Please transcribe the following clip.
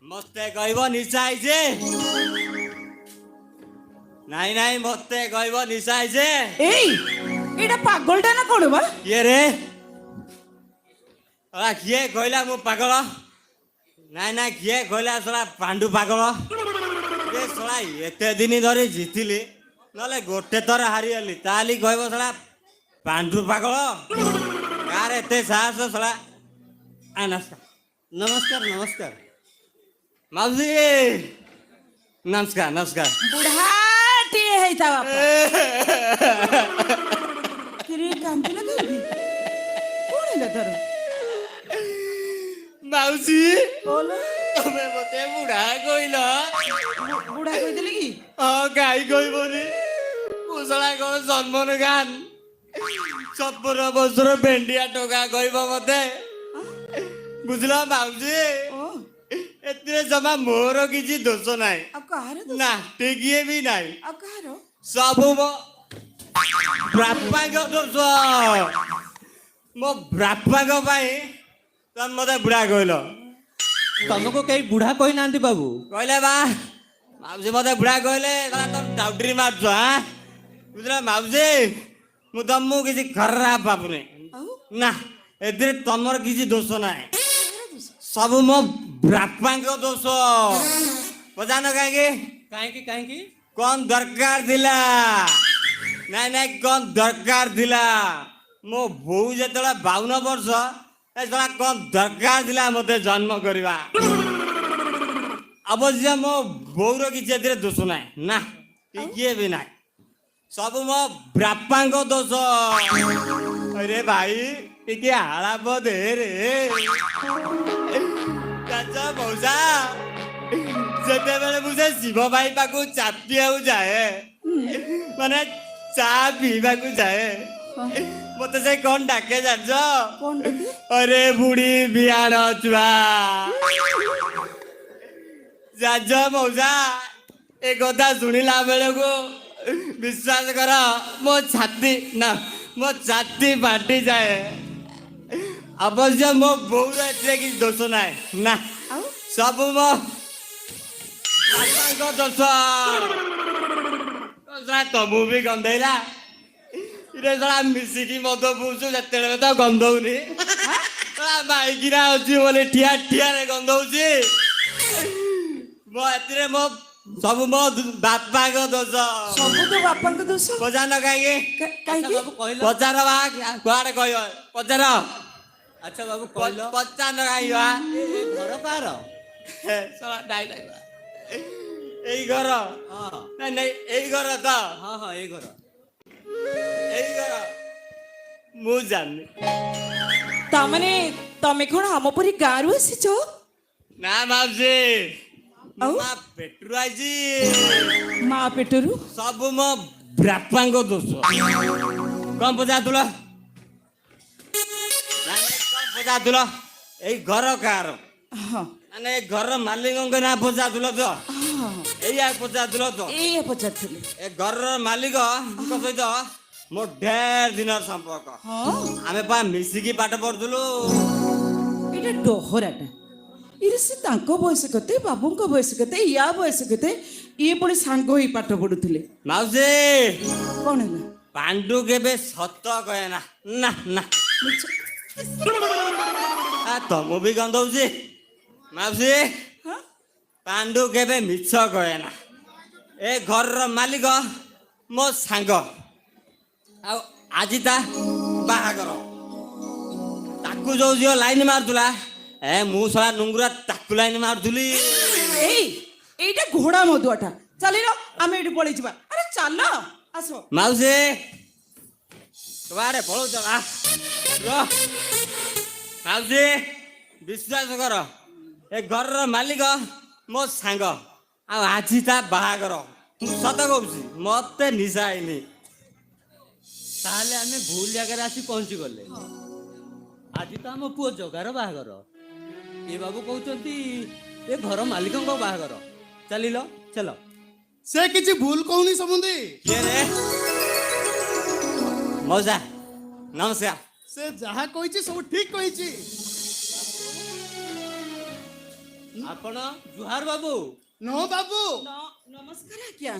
ମତେ କହିବ ନିଶା ହେଇଛେ? ନାଇଁ ନାଇଁ ମତେ କହିବ ନିଶା ହେଇଛେ? ଏଇ ଏଇଟା ପାଗଳଟା ନା କଣ ବା? କିଏ ରେ? କିଏ କହିଲା ମୁଁ ପାଗଳ? ନାଇଁ ନାଇଁ କିଏ କହିଲା ଶଳା ପାଣ୍ଡୁ ପାଗଳ? ଏ ଶଳା ଏତେ ଦିନ ଧରି ଜିତିଲି, ନହେଲେ ଗୋଟେ ଥର ହାରିଗଲି, ତାହେଲେ କହିବ ଶଳା ପାଣ୍ଡୁ ପାଗଳ? ଗାଁରେ ଏତେ ସାହସ ଶଳା। ନମସ୍କାର ନମସ୍କାର ମାଉସୀ, ନମସ୍କାର ନମସ୍କାର। ବୁଢାଟିଏ ହେଇଥା ବାପା। କିରେ କାନ୍ଦିଲା କାହିଁକି? କଣ ହେଲା ତାର? ମାଉସୀ ବୋଲ। ତମେ ମତେ ବୁଢା କହିଲ? ବୁଢା କହିଦେଲେ କି? ହଁ କାହିଁ କହିବନି? ମୁଁ ଶଳା କଣ ଜନ୍ମନ ଗାନ 17 ବର୍ଷର ଭେଣ୍ଡିଆ ଟୋକା କହିବ ମତେ? ବୁଝିଲ ମାଉସୀ, ଓ ଏଥିରେ ଜମା ମୋର କିଛି ଦୋଷ ନାହିଁ, ଆଉ କାହାର ଦୋଷ? ନା ଟିକିଏ ବି ନାହିଁ। ଆଉ କାହାର? ସବୁ ମୋ ବାପାଙ୍କ ଦୋଷ। ମୋ ବାପାଙ୍କ ପାଇଁ ତମେ ମତେ ବୁଢା କହିଲ। ତମକୁ କେହି ବୁଢା କହିନାହାନ୍ତି ବାବୁ। କହିଲେ ବା ମାଉସୀ ମତେ ବୁଢା କହିଲେ, ତମ ଡାଉଟରି ମାରୁଛ। ବୁଝିଲ ମାଉସୀ, ମୁଁ ତମକୁ କିଛି ଖରାପ ଭାବୁନି, ଆଉ ନା ଏଥିରେ ତମର କିଛି ଦୋଷ ନାହିଁ, କାହାର ଦୋଷ? ସବୁ ମୋ ବାପାଙ୍କ ଦୋଷ। ପଚାନ କାହିଁକି? କାହିଁକି କାହିଁକି? କଣ ଦରକାର ଥିଲା? ନାଇଁ ନାଇଁ କଣ ଦରକାର ଥିଲା? ମୋ ବୋଉ ଯେତେବେଳେ 52 ବର୍ଷ, କଣ ଦରକାର ଥିଲା ମତେ ଜନ୍ମ କରିବା? ଅବଶ୍ୟ ମୋ ବୋଉର କିଛି ଏଥିରେ ଦୋଷ ନାହିଁ, ନା ଆଉ କିଏ ବି ନାହିଁ, ସବୁ ମୋ ବାପାଙ୍କ ଦୋଷ। ଆରେ ଭାଇ ଟିକେ ଆଳାପ ଦେ ରେ। ମଉସା, ଯେତେବେଳେ ମୁଁ ସେ ଶିବ ଭାଇ ପାଖକୁ ଚାପିବାକୁ ଯାଏ, ମାନେ ଚା ପିଇବାକୁ ଯାଏ, ମତେ ସେ କଣ ଡାକେ ଜାଣିଛ? କଣ ଡାକେ? ଅରେ ବୁଢୀ ବିହାଣ ଛୁଆ। ଜାଣିଛ ମଉସା, ଏ କଥା ଶୁଣିଲା ବେଳକୁ ବିଶ୍ୱାସ କର ମୋ ଛାତି ଫାଟିଯାଏ। ଅବଶ୍ୟ ମୋ ବୋଉର ଏଥିରେ କିଛି ଦୋଷ ନାହିଁ, ନା ଆଉ ସବୁ ମୋ ବାପାଙ୍କ ଦୋଷ। ତମକୁ ବି ଗନ୍ଧେଇଲା? ମିଶିକି ମଦ ପିଉଛୁ, ଯେତେବେଳେ ତ ଗନ୍ଧଉନି। ମାଇକିନା ଅଛି ବୋଲି ଠିଆ ଠିଆରେ ଗନ୍ଧଉଛି। ଏଥିରେ ସବୁ ମୋ ବାପାଙ୍କ ଦୋଷ। ସବୁ ତ ବାପାଙ୍କ ଦୋଷ। ପଚାର କାହିଁକି? ଆଚ୍ଛା କାହିଁକି? ବାବୁ କହିଲ। ପଚାର ବା, କୁଆଡେ କହିବ? ପଚାର। ଆଚ୍ଛା ବାବୁ କହିଲ, ପଚାର କାହିଁକି ବା? ଏ ଘର କାହାର? ଏଇ ଘର? ହଁ ନାଇଁ ନାଇଁ ଏଇ ଘର ତ, ହଁ ହଁ ଏଇ ଘର। ଏଇ ଘର ମୁଁ ଜାଣିନି। ତାମାନେ ତମେ କଣ ଆମ ପରି ଗାଁରୁ ଆସିଛ? ନା ମାଉସୀ, ମୋ ଆଉ ମା ପେଟରୁ ଆଇଛି। ମା ପେଟରୁ? ସବୁ ମୋ ବାପାଙ୍କ ଦୋଷ। କଣ ପଚାରୁଥିଲ? କଣ ପଚାରୁଥିଲ? ଏଇ ଘର କାହାର? ହଁ ମାନେ ଏ ଘର ମାଲିକଙ୍କ ନାଁ ପଚାରୁଥିଲ ତ? ହଁ ଏଇଆ ପଚାରୁଥିଲ ତ? ଏଇଆ ପଚାରୁଥିଲି। ଏ ଘରର ମାଲିକଙ୍କ ସହିତ ମୋ ଢେର ଦିନର ସମ୍ପର୍କ। ହଁ ଆମେ ପା ମିଶିକି ପାଠ ପଢୁଥିଲୁ। ଏଇଟା ଡହରାଟା। ଇରେ ସେ ତାଙ୍କ ବୟସ କେତେ, ବାବୁଙ୍କ ବୟସ କେତେ, ୟା ବୟସ କେତେ, ଇଏ ପୁଣି ସାଙ୍ଗ ହେଇ ପାଠ ପଢୁଥିଲେ। ମାଉସୀ, କଣ ହେଲା? ପାଣ୍ଡୁ କେବେ ସତ କହେ ନା, ନା ନା। ମିଛ। ତମକୁ ବି ଗନ୍ଧଉଛି ମାଉସୀ। ହଁ ପାଣ୍ଡୁ କେବେ ମିଛ କହେ ନା। ଏ ଘରର ମାଲିକ ମୋ ସାଙ୍ଗ, ଆଉ ଆଜି ତା ବାହାଘର। ତାକୁ ଯୋଉ ଝିଅ ଲାଇନ ମାରୁଥିଲା, ମୁଁ ଶଳା ନୁଙ୍ଗୁରା ତାକୁ ଲାଇନ ମାରୁଥିଲି। ଏଇ ଏଇଟା ଘୋଡା ମଦୁଆଟା। ଚାଲିଲ ଆମେ ଏଇଠୁ ପଳେଇ ଯିବା। ଆରେ ଚାଲ, ଆସ। ମାଉସୀ କୁଆଡେ ପଳଉଛ? ମାଉସୀ ବିଶ୍ୱାସ କର, ଏ ଘରର ମାଲିକ ମୋ ସାଙ୍ଗ, ଆଉ ଆଜି ତା ବାହାଘର। ମୁଁ ସତ କହୁଛି, ମତେ ନିଶା ହେଇନି। ତାହେଲେ ଆମେ ଭୁଲ ଜାଗାରେ ଆସି ପହଞ୍ଚି ଗଲେ। ଆଜି ତ ଆମ ପୁଅ ଜଗାର ବାହାଘର, ଏ ବାବୁ କହୁଛନ୍ତି ଏ ଘର ମାଲିକଙ୍କ ବାହାଘର। ଚାଲିଲ, ଚାଲ। ସେ କିଛି ଭୁଲ କହୁନି ସମୁଦି। କିଏ ରେ? ମଉସା ନମସ୍କାର। ସେ ଯାହା କହିଛି ସବୁ ଠିକ କହିଛି। ଆପଣ ଜୁହାର ବାବୁ। नो बाबू ନମସ୍କାର ଆଜ୍ଞା।